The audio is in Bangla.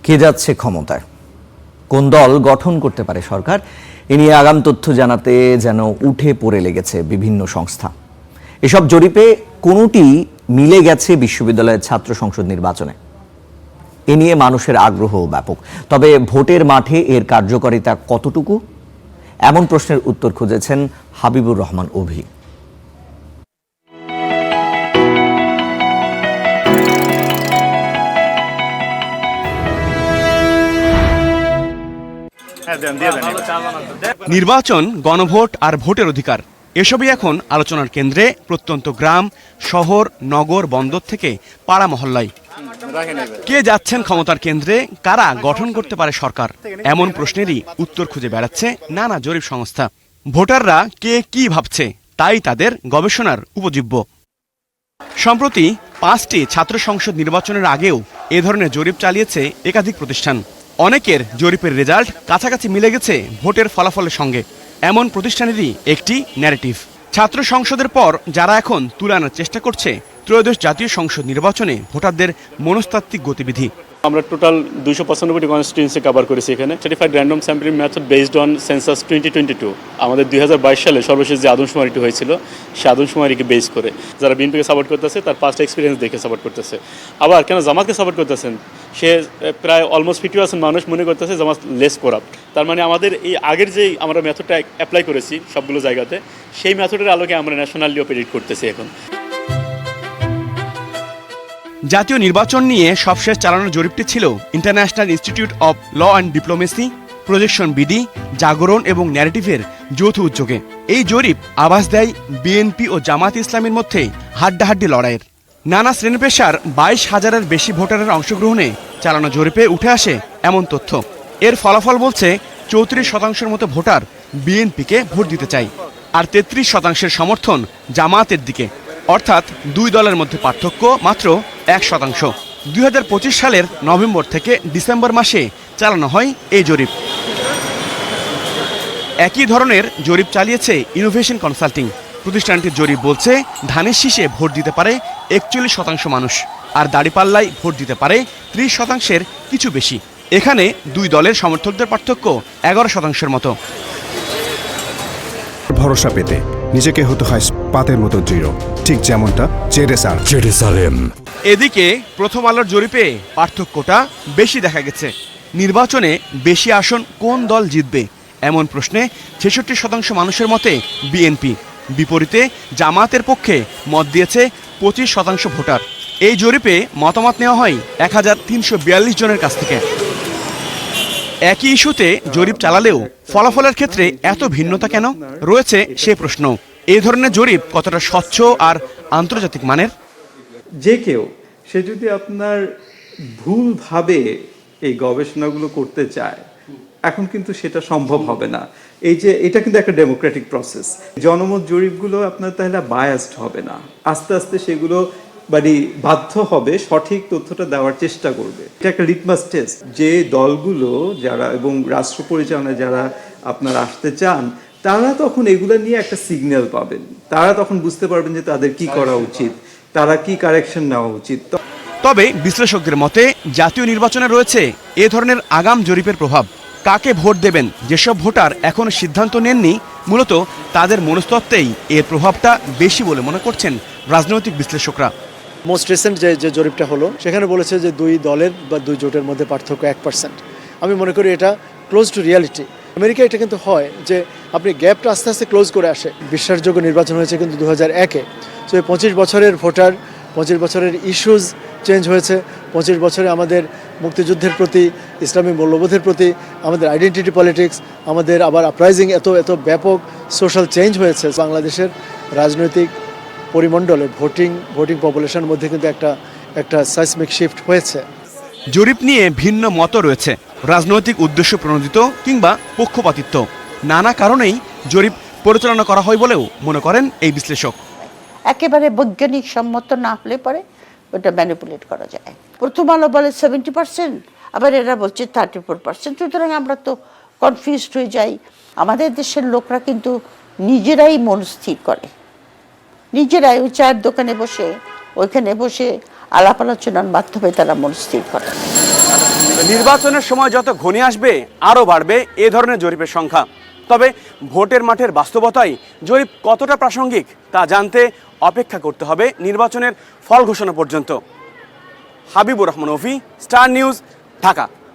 কে যাচ্ছে ক্ষমতায়, কোন দল গঠন করতে পারে সরকার, এ নিয়ে আগাম তথ্য জানাতে যেন উঠে পড়ে লেগেছে বিভিন্ন সংস্থা। এসব জরিপে কোনোটি মিলে গেছে বিশ্ববিদ্যালয়ের ছাত্র সংসদ নির্বাচনে। এ নিয়ে মানুষের আগ্রহ ব্যাপক। তবে ভোটের মাঠে এর কার্যকারিতা কতটুকু, এমন প্রশ্নের উত্তর খুঁজেছেন হাবিবুর রহমান অভি। নির্বাচন, গণভোট আর ভোটের অধিকার এসবই এখন আলোচনার কেন্দ্রে প্রত্যন্ত গ্রাম, শহর, নগর, বন্দর থেকে পাড়া মহল্লায়। কে যাচ্ছেন ক্ষমতার কেন্দ্রে, কারা গঠন করতে পারে সরকার, এমন প্রশ্নেরই উত্তর খুঁজে বেড়াচ্ছে নানা জরিপ সংস্থা। ভোটাররা কে কি ভাবছে তাই তাদের গবেষণার উপজীব্য। সম্প্রতি 5টি ছাত্র সংসদ নির্বাচনের আগেও এ ধরনের জরিপ চালিয়েছে একাধিক প্রতিষ্ঠান। অনেকের জরিপের রেজাল্ট কাছাকাছি মিলে গেছে ভোটের ফলাফলের সঙ্গে। এমন প্রতিষ্ঠানেরই একটি ন্যারেটিভ। ছাত্র সংসদের পর যারা এখন তুলে আনার চেষ্টা করছে ত্রয়োদশ জাতীয় সংসদ নির্বাচনে ভোটারদের মনস্তাত্ত্বিক গতিবিধি। আমরা টোটাল 295টি কনস্টিটিউয়েন্সি কভার করেছি এখানে। Certified random sampling method based on census 2022। আমাদের 2022 সালে সর্বশেষ যে আদমশুমারিটি হয়েছিল সে আদমশুমারিকে বেস করে যারা বিএনপিকে সাপোর্ট করতেছে তার পাস্ট এক্সপিরিয়েন্স দেখে সাপোর্ট করতেছে। আবার কেন জামাতকে সাপোর্ট করতেছেন, সে প্রায় অলমোস্ট 50% মানুষ মনে করতেছে জামাত লেস করাপ্ট। তার মানে আমাদের এই আগের যে আমরা মেথডটা অ্যাপ্লাই করেছি সবগুলো জায়গাতে, সেই মেথডের আলোকে আমরা ন্যাশনালিও প্রেডিক্ট করতেছি এখন। জাতীয় নির্বাচন নিয়ে সবশেষ চালানোর জরিপটি ছিল International Institute of Law and Diplomacy, projection BD, জাগরণ এবং ন্যারেটিভের যৌথ উদ্যোগে। এই জরিপ আভাস দেয় বিএনপি ও জামাত ইসলামের মধ্যে হাড্ডাহাড্ডি লড়াইয়ের। নানা শ্রেণী পেশার 22,000-এর বেশি ভোটারের অংশগ্রহণে চালানো জরিপে উঠে আসে এমন তথ্য। এর ফলাফল বলছে 34% মতো ভোটার বিএনপিকে ভোট দিতে চায়, আর 33% সমর্থন জামাতের দিকে। অর্থাৎ দুই দলের মধ্যে পার্থক্য মাত্র 1%। 2025 সালের নভেম্বর থেকে ডিসেম্বর মাসে চালানো হয় এই জরিপ। একই ধরনের জরিপ চালিয়েছে ইনোভেশন কনসাল্টিং। প্রতিষ্ঠানটির জরিপ বলছে ধানের শীষে ভোট দিতে পারে 41% মানুষ, আর দাড়িপাল্লায় ভোট দিতে পারে 30%-এর কিছু বেশি। এখানে দুই দলের সমর্থকদের পার্থক্য 11%-এর মতো। ভরসা পেতে নিজেকে হতে হয় পাতের মতো দৃঢ়, ঠিক যেমনটা জেরুসালেম। এদিকে প্রথম আলোর জরিপে পার্থক্যটা বেশি দেখা গেছে। নির্বাচনে বেশি আসন কোন দল জিতবে, এমন প্রশ্নে 66% মানুষের মতে বিএনপি। বিপরীতে জামাতের পক্ষে মত দিয়েছে 25% ভোটার। এই জরিপে মতামত নেওয়া হয় 1342 জনের কাছ থেকে। একই ইস্যুতে জরিপ চালালেও ফলাফলের ক্ষেত্রে এত ভিন্নতা কেন রয়েছে সে প্রশ্ন। এই ধরনের জরিপ কতটা স্বচ্ছ আর আন্তর্জাতিক মানের? যে কেউ সে যদি আপনার ভুলভাবে এই গবেষণাগুলো করতে চায়, এখন কিন্তু সেটা সম্ভব হবে না। এই যে এটা কিন্তু একটা ডেমোক্রেটিক প্রসেস। জনমত জরিপগুলো আপনার তাহলে বায়াসড হবে না, আস্তে আস্তে সেগুলো বাধ্য হবে সঠিক তথ্যটা দেওয়ার চেষ্টা করবে। এটা একটা লিটমাস টেস্ট। যে দলগুলো যারা এবং রাষ্ট্র পরিচালনায় যারা আপনারা আসতে চান, তারা তখন এগুলো নিয়ে একটা সিগন্যাল পাবেন। তারা তখন বুঝতে পারবেন যে তাদের কি করা উচিত, তারা কি কারেকশন নেওয়া উচিত। তবে বিশ্লেষকদের মতে জাতীয় নির্বাচনে রয়েছে এ ধরনের আগাম জরিপের প্রভাব। কাকে ভোট দেবেন যেসব ভোটার এখনো সিদ্ধান্ত নেননি, মূলত তাদের মনস্তত্ত্বেই এর প্রভাবটা বেশি বলে মনে করছেন রাজনৈতিক বিশ্লেষকরা। মোস্ট রিসেন্ট যে জরিপটা হলো সেখানে বলেছে যে দুই দলের বা দুই জোটের মধ্যে পার্থক্য 1%। আমি মনে করি এটা ক্লোজ টু রিয়ালিটি। আমেরিকা এটা কিন্তু হয় যে আপনি গ্যাপটা আস্তে আস্তে ক্লোজ করে আসে। বিশ্বাসযোগ্য নির্বাচন হয়েছে কিন্তু 2001-এ। সো এই 25 বছরের ভোটার, 25 বছরের ইস্যুজ চেঞ্জ হয়েছে। 25 বছরে আমাদের মুক্তিযুদ্ধের প্রতি, ইসলামী মূল্যবোধের প্রতি, আমাদের আইডেন্টিটি পলিটিক্স, আমাদের আবার আপরাইজিং, এত ব্যাপক সোশ্যাল চেঞ্জ হয়েছে। বাংলাদেশের রাজনৈতিক পরিমণ্ডলে ভোটিং পপুলেশনের মধ্যে কিন্তু একটা সাইসমিক শিফট হয়েছে। জরিপ নিয়ে ভিন্ন মত রয়েছে, রাজনৈতিক উদ্দেশ্য প্রণোদিত কিংবা পক্ষপাতিত্ব। নানা কারণেই জরিপ পরিচালনা করা হয় বলেও মনে করেন এই বিশ্লেষক। একেবারে বৈজ্ঞানিক সম্মত না হলে পরে ওটা ম্যানিপুলেট করা যায়। প্রথম আলো বলে 70%, আবার এরা বলছে 34%। সুতরাং আমরা তো কনফিউজড হয়ে যাই। আমাদের দেশের লোকরা কিন্তু নিজেরাই মন স্থির করে, নিজেরাই ওই চায়ের দোকানে বসে ওইখানে বসে আলাপ আলোচনার মাধ্যমে তারা মন স্থির করে। নির্বাচনের সময় যত ঘনিয়ে আসবে আরও বাড়বে এ ধরনের জরিপের সংখ্যা। তবে ভোটের মাঠের বাস্তবতায় জরিপ কতটা প্রাসঙ্গিক তা জানতে অপেক্ষা করতে হবে নির্বাচনের ফল ঘোষণা পর্যন্ত। হাবিবুর রহমান অফি, স্টার নিউজ, ঢাকা।